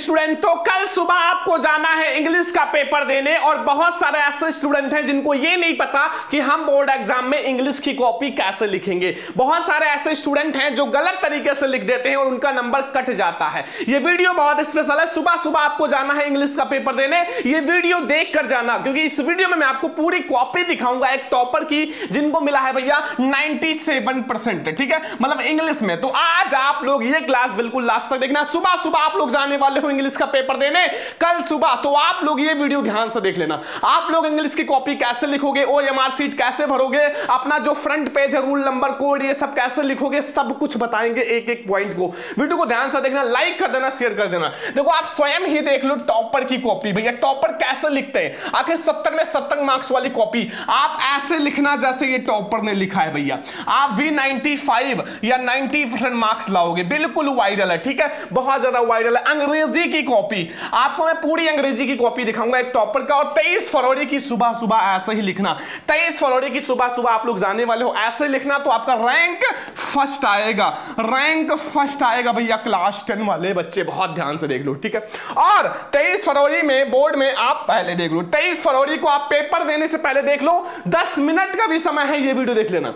Student, तो कल सुबह आपको जाना है इंग्लिश का पेपर देने और बहुत सारे ऐसे स्टूडेंट हैं जिनको ये नहीं पता कि हम बोर्ड एग्जाम में इंग्लिश की कॉपी कैसे लिखेंगे। बहुत सारे ऐसे स्टूडेंट हैं जो गलत तरीके से लिख देते हैं और उनका नंबर कट जाता है। ये वीडियो बहुत स्पेशल है। सुबह सुबह आपको जाना है इंग्लिश का पेपर देने, ये वीडियो देख कर जाना, क्योंकि इस वीडियो में मैं आपको पूरी कॉपी दिखाऊंगा एक टॉपर की जिनको मिला है भैया 97%, ठीक है, मतलब इंग्लिश में। तो आज आप लोग ये क्लास बिल्कुल लास्ट तक देखना। सुबह सुबह आप लोग जाने वाले हो इंग्लिश का पेपर देने कल सुबह, तो आप लोग ये वीडियो ध्यान से देख लेना। आप लोग इंग्लिश की कॉपी कैसे लिखोगे, ओएमआर सीट कैसे भरोगे, अपना जो फ्रंट पेज है, रूल नंबर कोड, ये सब कैसे लिखोगे, सब कुछ बताएंगे एक एक पॉइंट को। वीडियो को ध्यान से देखना, लाइक कर देना, शेयर कर देना। देखो आप स्वयं ही देख लो टॉपर की कॉपी, भैया टॉपर कैसे लिखते हैं। आखिर 70 में 70 मार्क्स वाली कॉपी आप ऐसे लिखना जैसे ये टॉपर ने लिखा है भैया। आप भी 95 या 90% मार्क्स लाओगे, बिल्कुल वायरल है, ठीक है, बहुत ज्यादा वायरल है। अंग्रेजी की कॉपी, आपको मैं पूरी अंग्रेजी की कॉपी दिखाऊंगा एक टॉपर का। और 23 फरवरी की सुबह सुबह ऐसे ही लिखना। 23 फरवरी की सुबह सुबह आप लोग जाने वाले हो, ऐसे लिखना तो आपका रैंक फर्स्ट आएगा, रैंक फर्स्ट आएगा भैया। क्लास 10 वाले बच्चे बहुत ध्यान से देख लो, ठीक है। और 23 फरवरी में बोर्ड में आप पहले देख लो, 23 फरवरी को आप पेपर देने से पहले देख लो, 10 मिनट का भी समय है, ये वीडियो देख लेना।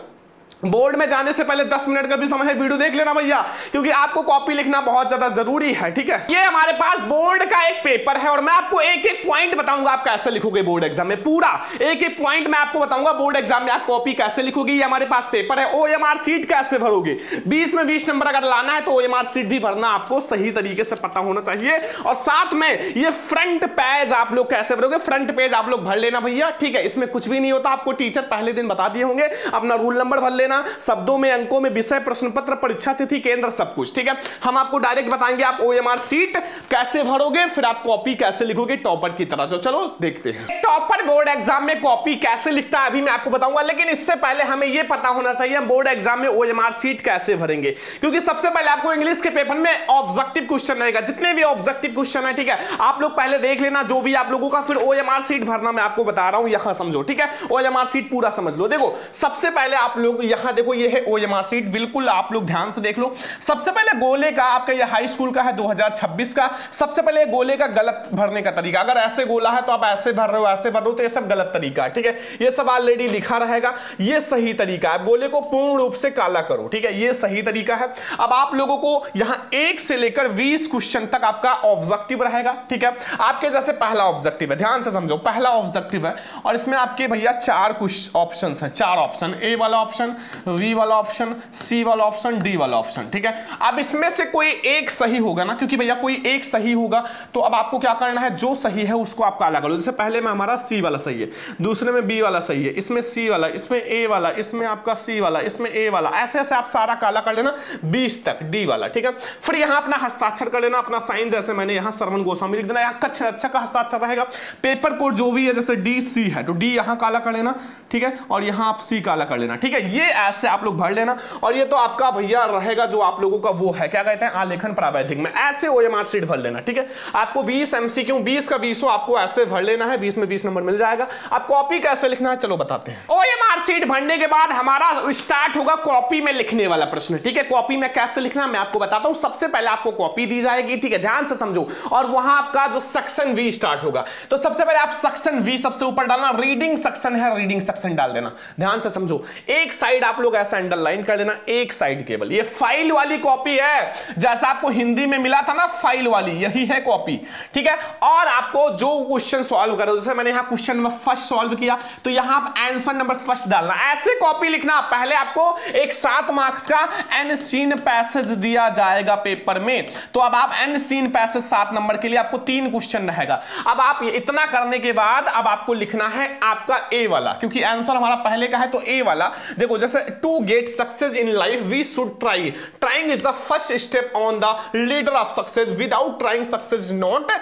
बोर्ड में जाने से पहले 10 मिनट का भी समय है, वीडियो देख लेना भैया, क्योंकि आपको कॉपी लिखना बहुत ज्यादा जरूरी है, ठीक है। ये हमारे पास बोर्ड का एक पेपर है और मैं आपको एक एक पॉइंट बताऊंगा आप कैसे लिखोगे बोर्ड एग्जाम में। पूरा एक एक पॉइंट मैं आपको बताऊंगा बोर्ड एग्जाम में आप कॉपी कैसे लिखोगे। ये हमारे पास पेपर है। ओएमआर सीट कैसे भरोगे, 20 में 20 नंबर अगर लाना है तो ओएमआर सीट भी भरना आपको सही तरीके से पता होना चाहिए। और साथ में ये फ्रंट पेज आप लोग कैसे भरोगे, फ्रंट पेज आप लोग भर लेना भैया, ठीक है। इसमें कुछ भी नहीं होता, आपको टीचर पहले दिन बता दिए होंगे। अपना रूल नंबर भर लेना, शब्दों में, अंकों में, विषय, प्रश्न पत्र, परीक्षा तिथि, केंद्र, सब कुछ, ठीक है। हम आपको डायरेक्ट बताएंगे आप ओएमआर सीट कैसे भरोगे, फिर आप कॉपी कैसे लिखोगे टॉपर की तरह। तो चलो देखते हैं टॉपर बोर्ड एग्जाम में कॉपी कैसे लिखता है, अभी मैं आपको बताऊंगा। लेकिन इससे पहले हमें यह पता होना चाहिए हम बोर्ड एग्जाम में ओएमआर सीट कैसे भरेंगे, क्योंकि सबसे पहले आपको इंग्लिश के पेपर में ऑब्जेक्टिव क्वेश्चन रहेगा। जितने भी ऑब्जेक्टिव क्वेश्चन है, ठीक है, आप लोग पहले देख लेना जो भी आप लोगों का, फिर ओएमआर सीट भरना मैं आपको बता रहा हूं, यहां समझो, ठीक है। ओएमआर सीट पूरा समझ लो। देखो सबसे पहले आप लोग यहां देखो, ये है ओएमआर सीट, बिल्कुल आप लोग ध्यान से देख लो। सबसे पहले गोले का, आपका ये हाई स्कूल का है 2026 का। सबसे पहले गोले का गलत भरने का तरीका, अगर ऐसे गोला है तो आप ऐसे भर रहे हो, ऐसे भर रहे हो, तो ये सब गलत तरीका है, ठीक है। ये सब ऑलरेडी लिखा रहेगा, ये सही तरीका है। गोले को पूर्ण रूप से काला करो, ठीक है, ये सही तरीका है। अब आप लोगों को यहां 1 से लेकर 20 क्वेश्चन तक आपका ऑब्जेक्टिव रहेगा, ठीक है। आपके जैसे पहला ऑब्जेक्टिव है, ध्यान से समझो, पहला ऑब्जेक्टिव है और इसमें आपके भैया 4 कुछ ऑप्शन है, 4 ऑप्शन, ए वाला ऑप्शन, बी वाला ऑप्शन, सी वाला ऑप्शन, डी वाला ऑप्शन, ठीक है। अब इसमें से कोई एक सही होगा ना, क्योंकि भैया कोई एक सही होगा, तो अब आपको क्या करना है, जो सही है उसको आप काला करो। जैसे पहले में हमारा सी वाला सही है, दूसरे में बी वाला सही है, इसमें सी वाला, इसमें ए वाला, इसमें आपका सी वाला, इसमें ए वाला, ऐसे ऐसे आप सारा काला कर लेना 20 तक, डी वाला, ठीक है। फिर यहां अपना हस्ताक्षर कर लेना, अपना साइन, जैसे मैंने यहां सरवण गोस्वामी लिख देना, यहां अच्छा का हस्ताक्षर रहेगा। पेपर कोड जो भी है, जैसे डी सी है तो डी यहां काला कर लेना, ठीक है, और यहां आप सी काला कर लेना, ठीक है। ये ऐसे आप लोग भर लेना। और ये तो आपका भैया रहेगा जो आप लोगों का वो है, क्या कहते हैं, आलेखन प्रावैधिक में ऐसे ओएमआर सीट भर लेना, ठीक है। आपको 20 एमसीक्यू, 20 का 20 आपको ऐसे भर लेना है, 20 में 20 नंबर मिल जाएगा। आप कॉपी कैसे लिखना है चलो बताते हैं। ओएमआर सीट भरने के बाद हमारा स्टार्ट होगा कॉपी में लिखने वाला प्रश्न, ठीक है। कॉपी में कैसे लिखना मैं आपको बताता हूं। सबसे पहले आपको कॉपी दी जाएगी, ठीक है, ध्यान से समझो, और वहां आपका जो सेक्शन वी स्टार्ट होगा। तो सबसे पहले आप सेक्शन वी सबसे ऊपर डालना, रीडिंग सेक्शन है, रीडिंग सेक्शन डाल देना। ध्यान से समझो, एक साइड आप लोग ऐसा अंडरलाइन कर देना, एक साइड केवल। ये फाइल वाली कॉपी है, जैसा आपको हिंदी में मिला था ना फाइल वाली, यही है कॉपी, ठीक है। और आपको जो क्वेश्चन सॉल्व करो, जैसे मैंने यहां क्वेश्चन नंबर फर्स्ट सॉल्व किया, तो यहां आप आंसर नंबर फर्स्ट डालना, ऐसे कॉपी लिखना। पहले आपको एक 7 मार्क्स का एन सीन पैसेज दिया जाएगा पेपर में, तो अब आप एन सीन पैसेज 7 नंबर के लिए आपको 3 क्वेश्चन रहेगा। अब आप इतना करने के बाद अब आपको लिखना है आपका ए वाला, क्योंकि आंसर हमारा पहले का है तो ए वाला। देखो जैसे to get success in life we should try, trying is the first step on the ladder of success, without trying success is not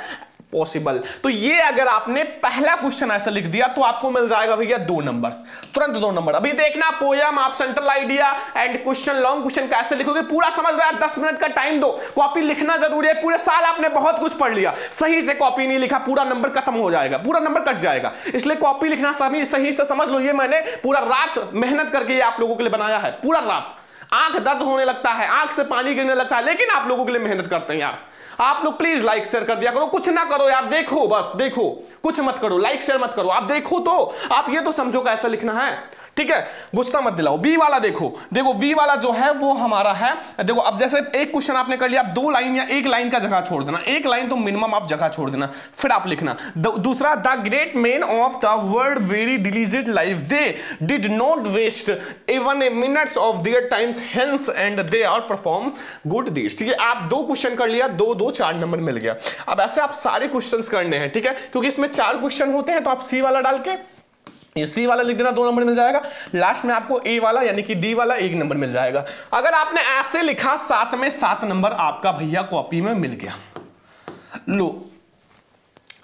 possible. तो ये अगर आपने पहला क्वेश्चन ऐसा लिख दिया तो आपको मिल जाएगा भैया 2 नंबर, तुरंत 2 नंबर। अभी देखना पोयम, आप central idea and question, long question कैसे लिखोगे पूरा समझ रहे हैं। 10 मिनट का टाइम दो, कॉपी लिखना जरूरी है। पूरे साल आपने बहुत कुछ पढ़ लिया, सही से कॉपी नहीं लिखा, पूरा नंबर खत्म हो जाएगा, पूरा नंबर कट जाएगा। इसलिए कॉपी लिखना सही से समझ लो। ये मैंने पूरा रात मेहनत करके आप लोगों के लिए बनाया है, पूरा रात। आंख दर्द होने लगता है, आंख से पानी गिरने लगता है, लेकिन आप लोगों के लिए मेहनत करते हैं यार। आप लोग प्लीज लाइक शेयर कर दिया करो, कुछ ना करो यार, देखो बस देखो, कुछ मत करो, लाइक शेयर मत करो, आप देखो तो, आप ये तो समझो कैसे लिखना है, ठीक है, गुस्सा मत दिलाओ। बी वाला देखो, देखो बी वाला जो है वो हमारा है, देखो अब जैसे एक क्वेश्चन आपने कर लिया, आप 2 लाइन या 1 लाइन का जगह छोड़ देना, 1 लाइन तो मिनिमम आप जगह छोड़ देना, फिर आप लिखना। दूसरा, the great man of the world very diligent life, they did not waste even a minutes of their times hence and they are perform good deeds. ठीक है, आप 2 क्वेश्चन कर लिया, 2 2 4 नंबर मिल गया। अब ऐसे आप सारे क्वेश्चंस करने हैं, ठीक है, क्योंकि इसमें 4 क्वेश्चन होते हैं, तो आप सी वाला डाल के ये सी वाला लिख देना, 2 नंबर मिल जाएगा। लास्ट में आपको ए वाला यानी कि डी वाला 1 नंबर मिल जाएगा। अगर आपने ऐसे लिखा 7 में 7 नंबर आपका भैया कॉपी में मिल गया। लो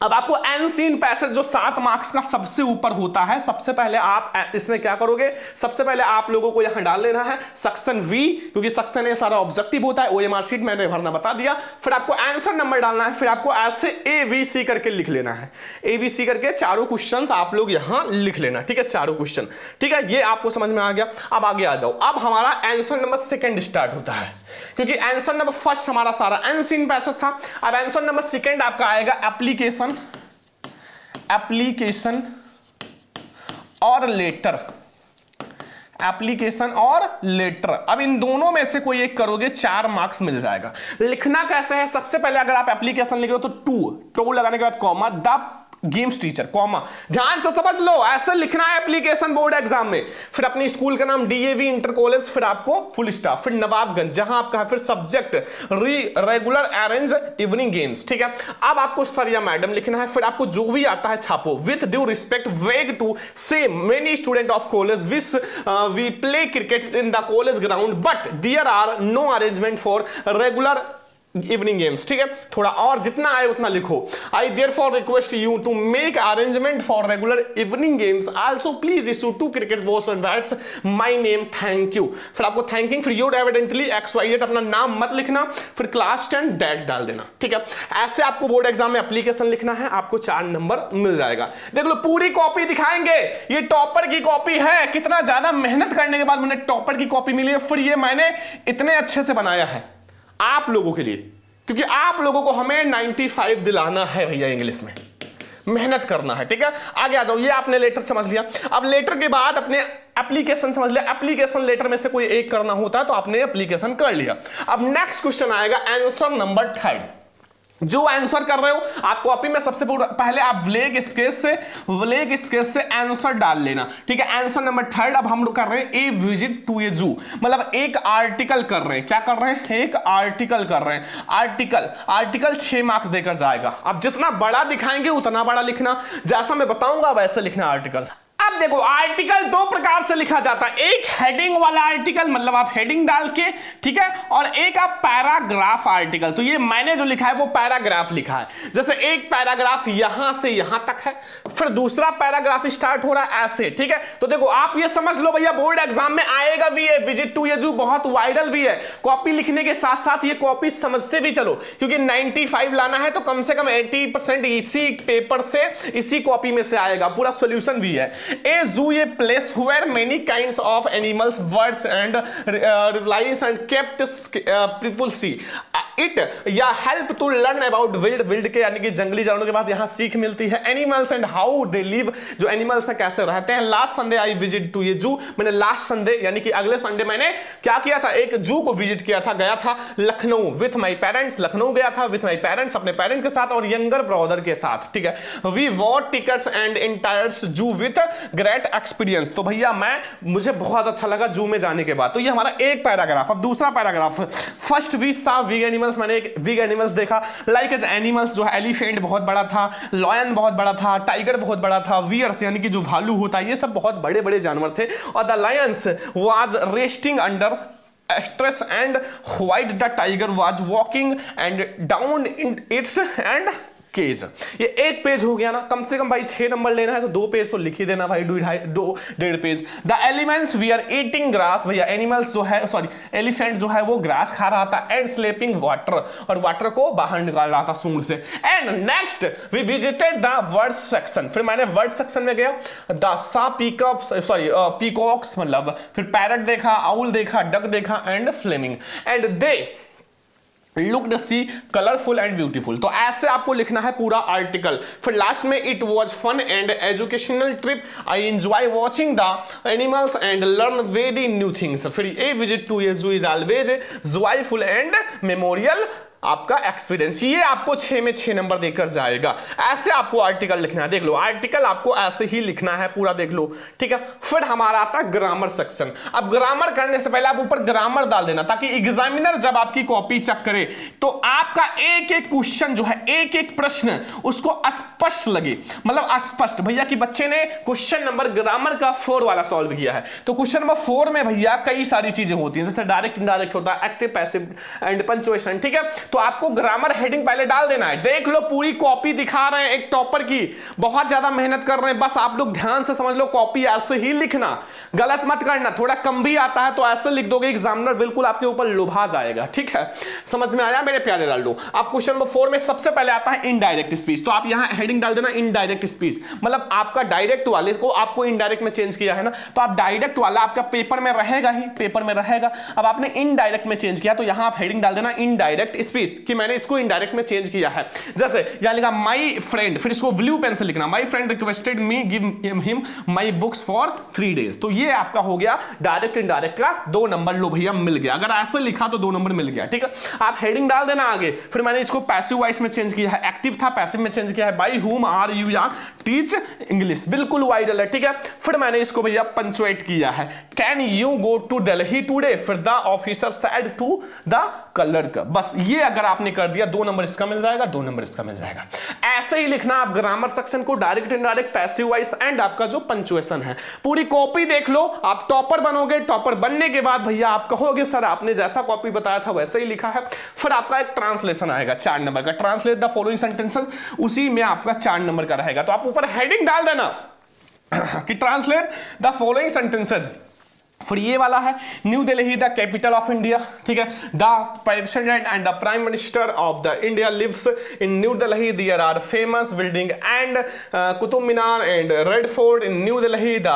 अब आपको अनसीन पैसेज जो 7 मार्क्स का सबसे ऊपर होता है, सबसे पहले आप इसमें क्या करोगे, सबसे पहले आप लोगों को यहां डाल लेना है सेक्शन वी, क्योंकि सेक्शन ए सारा ऑब्जेक्टिव होता है, ओएमआर शीट मैंने भरना बता दिया। फिर आपको आंसर नंबर डालना है, फिर आपको ऐसे एबीसी करके लिख लेना है, एबीसी करके चारों क्वेश्चंस आप लोग यहां लिख लेना, ठीक है, चारों क्वेश्चन, ठीक है, ये आपको समझ में आ गया। अब आगे आ जाओ, अब हमारा आंसर नंबर 2 स्टार्ट होता है, क्योंकि आंसर नंबर 1 हमारा सारा अनसीन पैसेज था। अब आंसर नंबर 2 आपका आएगा एप्लीकेशन और लेटर, एप्लीकेशन और लेटर। अब इन दोनों में से कोई एक करोगे, 4 मार्क्स मिल जाएगा। लिखना कैसे है, सबसे पहले अगर आप एप्लीकेशन लिख रहे हो तो टू लगाने के बाद comma, the games teacher comma, ध्यान से समझ लो, ऐसे लिखना है एप्लीकेशन बोर्ड एग्जाम में। फिर अपनी स्कूल का नाम डीएवी इंटर कॉलेज, फिर आपको फुल स्टॉप, फिर नवाबगंज जहां आपका है, फिर subject regular arrange evening games, ठीक है। अब आपको सरिया मैडम लिखना है, फिर आपको जो भी आता है छापो। With due respect beg to say many student of college which we play cricket in the college ground but there are no arrangement for regular evening games, ठीक है, थोड़ा और जितना आए उतना लिखो। I therefore request you to make arrangement for regular evening games, also please issue 2 cricket balls and bats, my name, thank you. फिर आपको थैंकिंग, फिर योर एविडेंटली XYZ, अपना नाम मत लिखना, फिर क्लास 10 डेट डाल देना, ठीक है। ऐसे आपको बोर्ड एग्जाम में एप्लीकेशन लिखना है, आपको 4 नंबर मिल जाएगा। देख लो पूरी कॉपी दिखाएंगे, ये टॉपर की कॉपी है, कितना ज्यादा मेहनत करने के बाद मैंने टॉपर की कॉपी मिली है, फिर ये मैंने इतने अच्छे से बनाया है आप लोगों के लिए, क्योंकि आप लोगों को हमें 95 दिलाना है भैया, इंग्लिश में मेहनत करना है, ठीक है। आगे आ जाओ, ये आपने लेटर समझ लिया। अब लेटर के बाद अपने एप्लीकेशन समझ लिया, एप्लीकेशन लेटर में से कोई एक करना होता है तो आपने एप्लीकेशन कर लिया। अब नेक्स्ट क्वेश्चन आएगा आंसर नंबर 3। जो आंसर कर रहे हो आप कॉपी में सबसे पहले आप ब्लैक स्केच से आंसर डाल लेना, ठीक है। आंसर नंबर 3 अब हम लोग कर रहे हैं ए विजिट टू ए जू, मतलब एक आर्टिकल कर रहे हैं, क्या कर रहे हैं, एक आर्टिकल कर रहे हैं। आर्टिकल 6 मार्क्स देकर जाएगा। अब जितना बड़ा दिखाएंगे उतना बड़ा लिखना, जैसा मैं बताऊंगा वैसे लिखना आर्टिकल। अब देखो आर्टिकल 2 प्रकार से लिखा जाता है, एक हेडिंग वाला आर्टिकल, मतलब आप हेडिंग डाल के, ठीक है, और एक आप पैराग्राफ आर्टिकल। तो ये मैंने जो लिखा है वो पैराग्राफ लिखा है, जैसे एक पैराग्राफ यहां से यहां तक है, फिर दूसरा पैराग्राफ स्टार्ट हो रहा है ऐसे, ठीक है। तो देखो आप ये समझ लो भैया, बोर्ड एग्जाम में आएगा भी है, विजिट टू ए जू बहुत वायरल भी है। कॉपी लिखने के साथ साथ ये कॉपी समझते भी चलो, क्योंकि 95 लाना है तो कम से कम 80% इसी पेपर से, इसी कॉपी में से आएगा, पूरा सोल्यूशन भी है। A zoo, a place where many kinds of animals, birds and lions and kept people see it या help to learn about wild के यानी कि जंगली जानवरों के बाद यहाँ सीख मिलती है। Animals and how they live, जो animals है कैसे रहते हैं। Last Sunday I visit to a zoo, मैंने लास्ट संडे यानी कि अगले संडे मैंने क्या किया था, एक जू को विजिट किया था, गया था Lucknow with my parents, Lucknow गया था विथ माई पेरेंट्स, अपने पेरेंट्स के साथ और यंगर ब्रदर के साथ, ठीक है। वी वॉट टिकट्स एंड इंटायर्स जू विथ ग्रेट एक्सपीरियंस, तो भैया मुझे बहुत अच्छा लगा जू में जाने के बाद। तो ये हमारा एक पैराग्राफ। अब दूसरा paragraph, first we saw big animals, मैंने एक विग एनिमल्स देखा, लाइक एज एनिमल्स, जो है एलिफेंट बहुत बड़ा था, लॉयन बहुत बड़ा था, टाइगर बहुत बड़ा था, वियर्स यानी कि जो भालू होता है, ये सब बहुत बड़े बड़े जानवर थे। और the Lions was resting under stress and white the tiger was walking and down in its and cage. ये एक पेज हो गया ना, कम से कम भाई 6 नंबर लेना है तो 2 पेज तो लिख ही देना भाई, 2.5 page. The elephants we are eating grass, भैया एनिमल्स जो है, सॉरी एलिफेंट जो है वो ग्रास खा रहा था, एंड स्लेपिंग वाटर, और वाटर को बाहर निकाल रहा था सूंड से। And next we visited the bird section, फिर मैंने वर्ड सेक्शन में गया, द सा पीकॉक्स मतलब, फिर पैरट देखा, आउल देखा, डक देखा, and flamingo, and they looked so colourful and beautiful. तो ऐसे आपको लिखना है पूरा आर्टिकल। फिर लास्ट में it was fun and educational trip, I enjoy watching the animals and learn very new things. फिर a visit to a zoo is always joyful and memorial आपका एक्सपीरियंस। ये आपको 6 में 6 नंबर देकर जाएगा। ऐसे आपको आर्टिकल लिखना है, देख लो आर्टिकल आपको ऐसे ही लिखना है पूरा, देख लो ठीक है। फिर हमारा आता है ग्रामर सेक्शन। अब ग्रामर करने से पहले आप ऊपर ग्रामर डाल देना, ताकि एग्जामिनर जब आपकी कॉपी चेक करे तो आपका एक एक क्वेश्चन जो है, एक एक प्रश्न उसको स्पष्ट लगे, मतलब स्पष्ट। भैया कि बच्चे ने क्वेश्चन नंबर ग्रामर का 4 वाला सॉल्व किया है, तो क्वेश्चन नंबर 4 में भैया कई सारी चीजें होती हैं, जैसे डायरेक्ट इनडायरेक्ट होता है, एक्टिव पैसिव एंड पंक्चुएशन, ठीक है। तो आपको ग्रामर हेडिंग पहले डाल देना है। देख लो पूरी कॉपी दिखा रहे हैं एक टॉपर की, बहुत ज्यादा मेहनत कर रहे हैं, बस आप लोग ध्यान से समझ लो, कॉपी ऐसे ही लिखना, गलत मत करना। थोड़ा कम भी आता है तो ऐसे लिख दोगे, एग्जामिनर बिल्कुल आपके ऊपर लुभा जाएगा, ठीक है। समझ में आया मेरे प्यारे लाडो। आप क्वेश्चन नंबर 4 में सबसे पहले आता है इनडायरेक्ट स्पीच, तो आप यहां हेडिंग डाल देना इनडायरेक्ट स्पीच, मतलब आपका डायरेक्ट वाले को आपको इनडायरेक्ट में चेंज किया है ना, तो आप डायरेक्ट वाला आपका पेपर में रहेगा ही, पेपर में रहेगा। अब आपने इनडायरेक्ट में चेंज किया तो यहां आप हेडिंग डाल देना इनडायरेक्ट स्पीच, कि मैंने इसको इनडायरेक्ट में चेंज किया है। जैसे यहां लिखा माय फ्रेंड, फिर इसको ब्लू पेन से लिखना, my friend requested me give him my books for 3 days। तो ये आपका हो गया डायरेक्ट इनडायरेक्ट का 2 नंबर, लो भैया मिल गया। अगर ऐसे लिखा तो 2 नंबर मिल गया, ठीक है। आप हेडिंग डाल देना आगे। फिर मैंने इसको पैसिव वॉइस में चेंज किया है, एक्टिव था पैसिव में चेंज किया है, बाय हुम आर यू या टीच इंग्लिश, बिल्कुल वाइडल है, ठीक है। फिर मैंने इसको भैया पंक्चुएट किया है, can you go to Delhi today, फिर the officer said to the clerk. बस ये अगर आपने कर दिया 2 नंबर इसका मिल जाएगा, 2 नंबर इसका मिल जाएगा। ऐसे ही लिखना आप ग्रामर सेक्शन को, direct indirect, passive voice and आपका जो पंक्चुएशन है। पूरी कॉपी देख लो, आप टॉपर बनोगे। टॉपर बनने के बाद भैया आप कहोगे सर आपने जैसा कॉपी बताया था वैसे ही लिखा है। फिर आपका एक ट्रांसलेशन आएगा 4 नंबर का, ट्रांसलेट द फॉलोइंग सेंटेंसेस, उसी में आपका 4 नंबर का रहेगा। तो आप ऊपर हेडिंग डाल देना कि ट्रांसलेट द फॉलोइंग सेंटेंसेस। फिर ये वाला है New Delhi the capital of India, ठीक है। The president and the prime minister of the India lives in New Delhi, there are famous building and Qutub Minar and Red Fort in New Delhi, the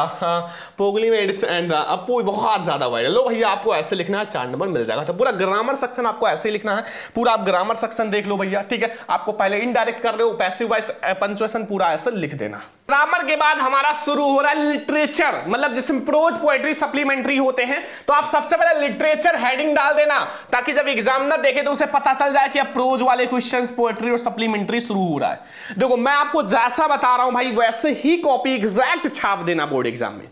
पोगलीमेड्स and the अपू, बहुत ज्यादा वाइड। लो भैया आपको ऐसे लिखना है, 4 नंबर मिल जाएगा। तो पूरा ग्रामर सेक्शन आपको ऐसे ही लिखना है, पूरा आप ग्रामर सेक्शन देख लो भैया, ठीक है। आपको पहले इनडायरेक्ट कर रहे हो, पैसिव वॉइस पंक्चुएशन पूरा ऐसे लिख देना। ग्रामर के बाद हमारा शुरू हो रहा है लिटरेचर, मतलब जिसमें प्रोज पोएट्री सप्लीमेंट्री होते हैं। तो आप सबसे पहले लिटरेचर हेडिंग डाल देना, ताकि जब एग्जामिनर देखे तो उसे पता चल जाए कि अब प्रोज वाले क्वेश्चंस, पोएट्री और सप्लीमेंट्री शुरू हो रहा है। देखो मैं आपको जैसा बता रहा हूं भाई वैसे ही कॉपी एग्जैक्ट छाप देना बोर्ड एग्जाम में।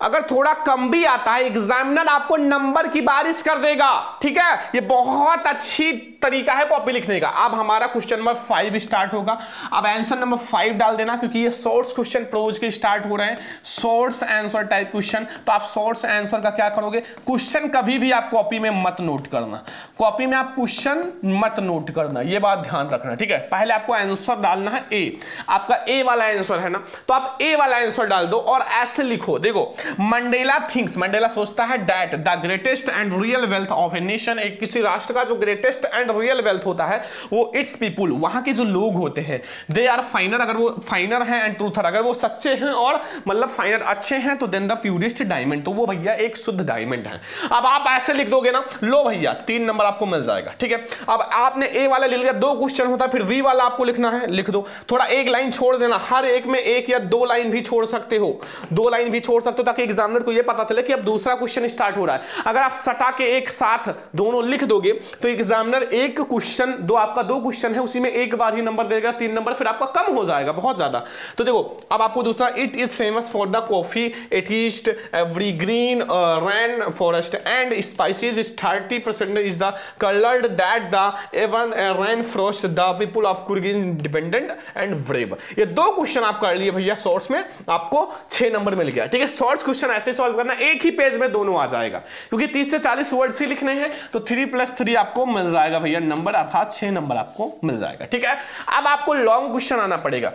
अगर थोड़ा कम भी आता है एग्जामिनर आपको नंबर की बारिश कर देगा, ठीक है। ये बहुत अच्छी तरीका है कॉपी लिखने का। अब हमारा क्वेश्चन नंबर 5 स्टार्ट होगा। अब आंसर नंबर 5 डाल देना, क्योंकि ये शॉर्ट्स क्वेश्चन प्रोज के स्टार्ट हो रहे हैं, शॉर्ट्स आंसर टाइप क्वेश्चन। तो आप शॉर्ट्स आंसर का क्या करोगे, क्वेश्चन कभी भी आप कॉपी में मत नोट करना, कॉपी में आप क्वेश्चन मत नोट करना, ये बात ध्यान रखना, ठीक है। पहले आपको आंसर डालना है ए, आपका ए वाला आंसर है ना, तो आप ए वाला आंसर डाल दो और ऐसे लिखो। देखो मंडेला थिंक्स, मंडेला सोचता है that the greatest and real wealth of a nation, एक किसी राष्ट्र का जो ग्रेटेस्ट एंड रियल वेल्थ होता है वो इट्स पीपुल, वहां के जो लोग होते हैं, दे आर फाइनर, अगर वो फाइनर हैं, एंड ट्रूथर, अगर वो सच्चे हैं और मतलब फाइनर अच्छे हैं, तो देन द प्यूरेस्ट डायमंड, तो वो भैया एक शुद्ध डायमंड है। अब आप ऐसे लिख दोगे ना, लो भैया 3 नंबर आपको मिल जाएगा, ठीक है। अब आपने ए वाला ले लिया, 2 क्वेश्चन होता है, फिर वी वाला आपको लिखना है, लिख दो। थोड़ा एक लाइन छोड़ देना, हर एक में 1 या 2 लाइन भी छोड़ सकते हो, 2 लाइन भी छोड़ सकते हो, ताकि एग्जामिनर को ये पता चले कि अब दूसरा क्वेश्चन स्टार्ट हो रहा है। अगर आप सटा के एक साथ दोनों लिख दोगे तो एग्जामिनर एक क्वेश्चन, आपका 2 क्वेश्चन है उसी में एक बार ही नंबर देगा, 3 नंबर, फिर आपका कम हो जाएगा बहुत ज्यादा। तो देखो अब आपको दूसरा, it is famous for the coffee, it is evergreen rain forest and spices, 30% is the coloured that the even rain forest, the people of कुर्गिन इंडिपेंडेंट एंड ब्रेव। ये 2 क्वेश्चन आप कर लिए भैया शॉर्ट्स में, आपको 6 नंबर मिल गया, ठीक है। शॉर्ट्स क्वेश्चन ऐसे सॉल्व करना, एक ही पेज में दोनों आ जाएगा, क्योंकि 30 से 40 वर्ड्स ही लिखने हैं, तो 3+3 आपको मिल जाएगा भैया नंबर, अर्थात 6 नंबर आपको मिल जाएगा। ठीक है, अब आपको लॉन्ग क्वेश्चन आना पड़ेगा।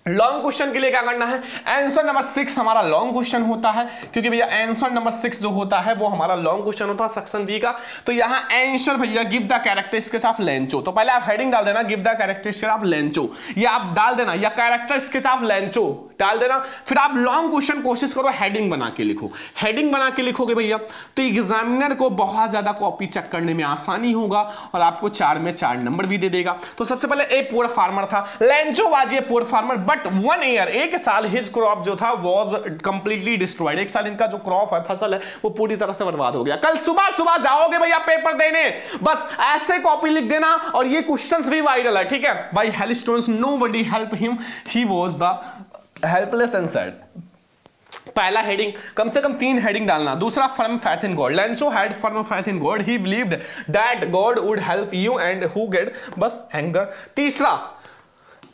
लॉन्ग क्वेश्चन के लिए क्या करना है, आंसर नंबर 6 हमारा लॉन्ग क्वेश्चन होता है, क्योंकि भैया आंसर नंबर 6 जो होता है वो हमारा लॉन्ग क्वेश्चन होता है सेक्शन बी का। तो यहां आंसर भैया give the characteristics of Lencho, तो पहले आप हेडिंग डाल देना give the characteristics of Lencho, या आप डाल देना या कैरेक्टरिस्टिक्स ऑफ लेंचो डाल देना, फिर आप लॉन्ग क्वेश्चन कोशिश करो हेडिंग बना के लिखो। हेडिंग बना के लिखोगे भैया तो एग्जामिनर को बहुत ज्यादा कॉपी चेक करने में आसानी होगा और आपको 4 में 4 नंबर भी दे देगा। तो सबसे पहले ए पुअर फार्मर था, Lencho was a poor farmer but 1 year, एक साल हिज क्रॉप जो था वाज कंप्लीटली डिस्ट्रॉयड, एक साल इनका जो क्रॉप है, फसल है, वो पूरी तरह से बर्बाद हो गया। कल सुबह सुबह जाओगे भैया पेपर देने, बस ऐसे कॉपी लिख देना, और ये क्वेश्चंस भी वायरल है। ठीक है, by hailstones nobody help him, he was the helpless and sad. पहला हेडिंग कम से कम 3 हेडिंग डालना। दूसरा firm faith in God, Lencho had firm faith in God, he believed that God would help you and who get bus hanger. तीसरा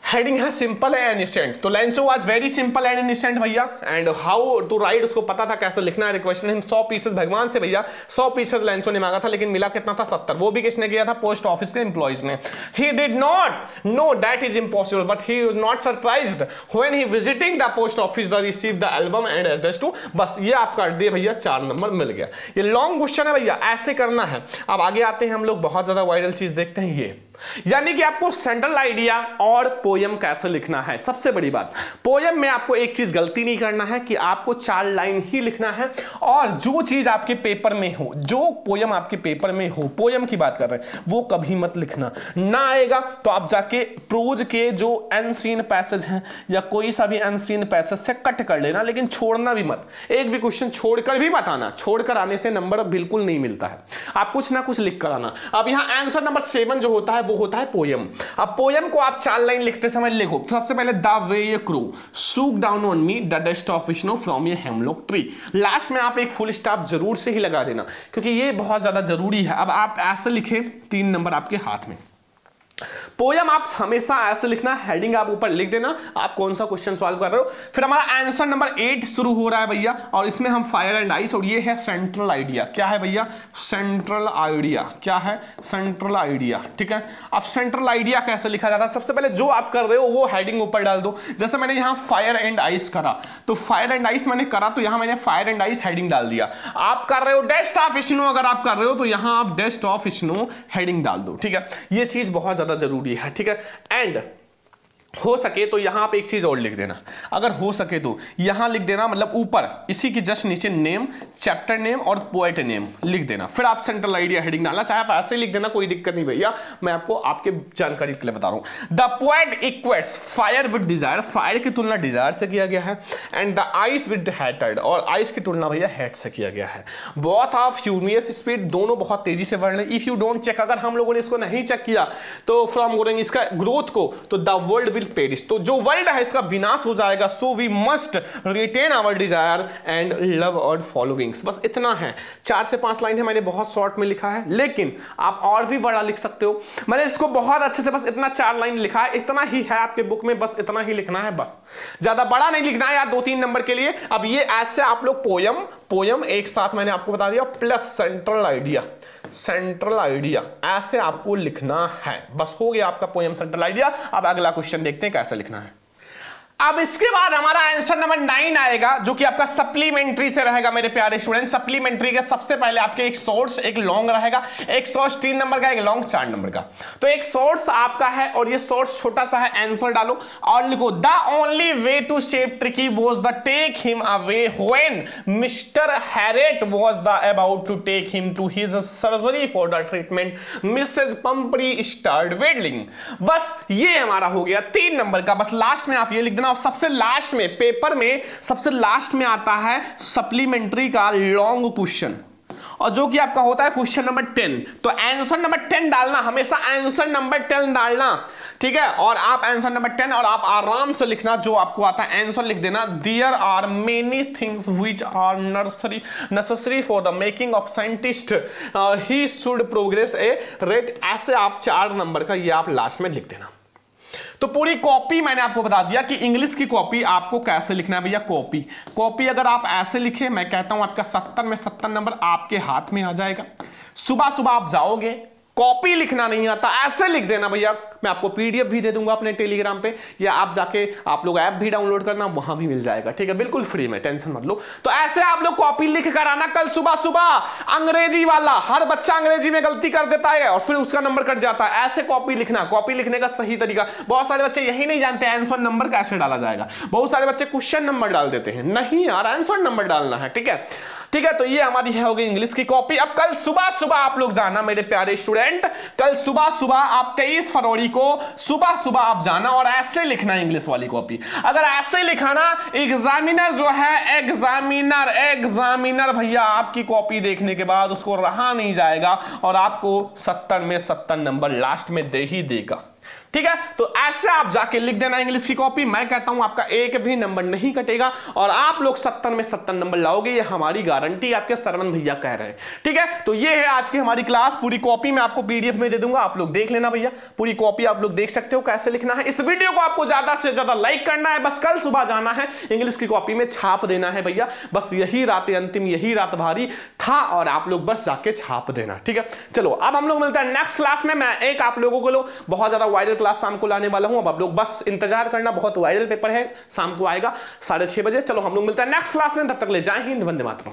heading है simple and innocent, तो Lencho was very simple and innocent भैया, and how to right उसको पता था कैसे लिखना है। रिक्वेस्ट हिम 100 पीसेस, भगवान से भैया 100 पीसेस लेंचो ने मांगा था, लेकिन मिला कितना था 70, वो भी किसने किया था, पोस्ट ऑफिस के एम्प्लॉइज ने। He did not know that is impossible but he was not surprised when he visiting the post office the receive the album and address to, बस ये आपका दे भैया 4 नंबर मिल गया। ये लॉन्ग क्वेश्चन है भैया, ऐसे करना है। अब आगे आते हैं हम लोग, बहुत ज्यादा वायरल चीज देखते हैं ये, यानी कि आपको सेंट्रल आइडिया और पोयम कैसे लिखना है। सबसे बड़ी बात, पोयम में आपको एक चीज गलती नहीं करना है कि आपको 4 लाइन ही लिखना है, और जो चीज आपके पेपर में हो, जो पोयम आपके पेपर में हो, पोयम की बात कर रहे हैं, वो कभी मत लिखना। ना आएगा तो आप जाके प्रोज के जो अनसीन पैसेज हैं या कोई सा भी अनसीन पैसेज से कट कर लेना, लेकिन छोड़ना भी मत। एक भी क्वेश्चन छोड़कर भी मत आना, छोड़कर आने से नंबर बिल्कुल नहीं मिलता है। आप कुछ ना कुछ लिख कर आना। अब यहां आंसर नंबर 7 जो होता है वो होता है पोयम। अब पोयम को आप 4 लाइन लिखते समय लिखो। सबसे पहले the way a crow shook down on me the dust of snow from a hemlock tree, last में आप एक फुल स्टॉप जरूर से ही लगा देना, क्योंकि ये बहुत ज्यादा जरूरी है। अब आप ऐसे लिखे, 3 नंबर आपके हाथ में। पोयम आप हमेशा ऐसे लिखना, हेडिंग आप ऊपर लिख देना, आप कौन सा क्वेश्चन सॉल्व कर रहे हो। फिर हमारा आंसर नंबर 8 शुरू हो रहा है भैया, और इसमें हम फायर एंड आइस, और ये है सेंट्रल आइडिया। क्या है भैया, सेंट्रल आइडिया। क्या है, सेंट्रल आइडिया। ठीक है, अब सेंट्रल आइडिया कैसे लिखा जाता है, सबसे पहले जो आप कर रहे हो वो हेडिंग ऊपर डाल दो। जैसे मैंने यहाँ फायर एंड आइस करा, तो फायर एंड आइस मैंने करा, तो यहाँ मैंने फायर एंड आइस हेडिंग डाल दिया। आप कर रहे हो डेस्ट ऑफ स्नो, अगर आप कर रहे हो तो यहाँ आप डेस्ट ऑफ स्नो हेडिंग डाल दो। ठीक है, ये चीज बहुत ज्यादा जरूरी है। ठीक है, एंड हो सके तो यहां आप एक चीज और लिख देना, अगर हो सके तो यहां लिख देना, मतलब ऊपर इसी के जस्ट नीचे नेम, चैप्टर नेम और पोएट नेम लिख देना। फिर आप सेंट्रल आइडिया हेडिंग डालना, चाहे आप ऐसे लिख देना, कोई दिक्कत नहीं भैया, मैं आपको आपके जानकारी के लिए बता रहा हूं। The poet equates fire with desire, fire की तुलना डिजायर से किया गया है, and the ice with hated, और आइस की तुलना भैया हेट से किया गया है। बोथ ऑफ फ्यूरियस स्पीड, दोनों बहुत तेजी से बढ़ रहे हैं। इफ यू डोंट चेक, अगर हम लोगों ने इसको नहीं चेक किया तो फ्रॉम ग्रोइंग, इसका ग्रोथ को, तो द वर्ल्ड पेरिश, तो जो वर्ल्ड है इसका विनाश हो जाएगा। So we must retain our desire and love और फॉलोइंग्स, बस इतना है। 4 से 5 लाइन है, मैंने बहुत शॉर्ट में लिखा है, लेकिन आप और भी बड़ा लिख सकते हो। मैंने इसको बहुत अच्छे से बस इतना 4 लाइन लिखा है, इतना ही है आपके बुक में, बस इतना ही लिखना है, बस ज्यादा बड़ा नहीं लिखना है यार, 2-3 नंबर के लिए। अब ये ऐसे आप लोग पोयम एक साथ मैंने आपको बता दिया, plus central idea, central idea ऐसे आपको लिखना है। बस हो गया आपका पोयम सेंट्रल आइडिया। अब अगला क्वेश्चन देखते हैं कैसे लिखना है। अब इसके बाद हमारा आंसर नंबर 9 आएगा, जो कि आपका सप्लीमेंट्री से रहेगा मेरे प्यारे स्टूडेंट। सप्लीमेंट्री के सबसे पहले आपके एक सोर्स, एक लॉन्ग रहेगा, एक सोर्स 3 नंबर का, एक लॉन्ग 4 नंबर का। तो एक सोर्स आपका है और ये सोर्स छोटा सा है, आंसर डालो और लिखो the only way to save tricky was the take him away when Mr Harriet was the about to take him to his surgery for the treatment, Mrs Pomfrey start waddling. बस ये हमारा हो गया 3 number का। बस last में आप ये लिख देना। सबसे लास्ट में पेपर में सबसे लास्ट में आता है सप्लीमेंट्री का लॉन्ग क्वेश्चन, और जो कि आपका होता है क्वेश्चन नंबर 10। तो आंसर नंबर 10 डालना, हमेशा आंसर नंबर 10 डालना, ठीक है। और आप आंसर नंबर 10 और आप आराम से लिखना जो आपको आता है, आंसर लिख देना। There are many things which are necessary for the making of scientist, he should progress a rate. ऐसे आप 4 नंबर का ये आप लास्ट में लिख देना। तो पूरी कॉपी मैंने आपको बता दिया कि इंग्लिश की कॉपी आपको कैसे लिखना है भैया। कॉपी अगर आप ऐसे लिखे, मैं कहता हूं आपका 70 में 70 नंबर आपके हाथ में आ जाएगा। सुबह सुबह आप जाओगे, कॉपी लिखना नहीं आता, ऐसे लिख देना भैया। मैं आपको पीडीएफ भी दे दूंगा अपने टेलीग्राम पे, या आप जाके आप लोग ऐप भी डाउनलोड करना, वहां भी मिल जाएगा, ठीक है, बिल्कुल फ्री में, टेंशन मत लो। तो ऐसे आप लोग कॉपी लिख कर आना कल सुबह सुबह। अंग्रेजी वाला, हर बच्चा अंग्रेजी में गलती कर देता है और फिर उसका नंबर कट जाता है। ऐसे कॉपी लिखना, कॉपी लिखने का सही तरीका। बहुत सारे बच्चे यही नहीं जानते आंसर नंबर कैसे डाला जाएगा। बहुत सारे बच्चे क्वेश्चन नंबर डाल देते हैं, नहीं यार, आंसर नंबर डालना है, ठीक है। ठीक है, तो ये हमारी है होगी इंग्लिश की कॉपी। अब कल सुबह सुबह आप लोग जाना मेरे प्यारे स्टूडेंट, कल सुबह सुबह आप 23 फरवरी को सुबह सुबह आप जाना और ऐसे लिखना इंग्लिश वाली कॉपी। अगर ऐसे लिखा ना, एग्जामिनर जो है, एग्जामिनर भैया आपकी कॉपी देखने के बाद उसको रहा नहीं जाएगा और आपको 70 में 70 नंबर लास्ट में दे ही देगा, ठीक है। तो ऐसे आप जाके लिख देना इंग्लिश की कॉपी। मैं कहता हूं आपका एक भी नंबर नहीं कटेगा और आप लोग 70 में 70 नंबर लाओगे, ये हमारी गारंटी आपके सरवन भैया कह रहे हैं, ठीक है। तो ये है आज की हमारी क्लास। पूरी कॉपी मैं आपको पीडीएफ में दे दूंगा, आप लोग देख लेना भैया। पूरी कॉपी आप लोग देख सकते हो कैसे लिखना है। इस वीडियो को आपको ज्यादा से ज्यादा लाइक करना है, बस कल सुबह जाना है, इंग्लिश की कॉपी में छाप देना है भैया। बस यही रात अंतिम, यही रात भारी था और आप लोग बस जाके छाप देना, ठीक है। चलो अब हम लोग मिलते हैं नेक्स्ट क्लास में। मैं एक आप लोगों को बहुत ज्यादा वायरल क्लास शाम को लाने वाला हूं। अब आप लोग बस इंतजार करना, बहुत वायरल पेपर है, शाम को आएगा 6:30 बजे। चलो हम लोग मिलते हैं नेक्स्ट क्लास में, तब तक ले जय हिंद, वंदे मातरम।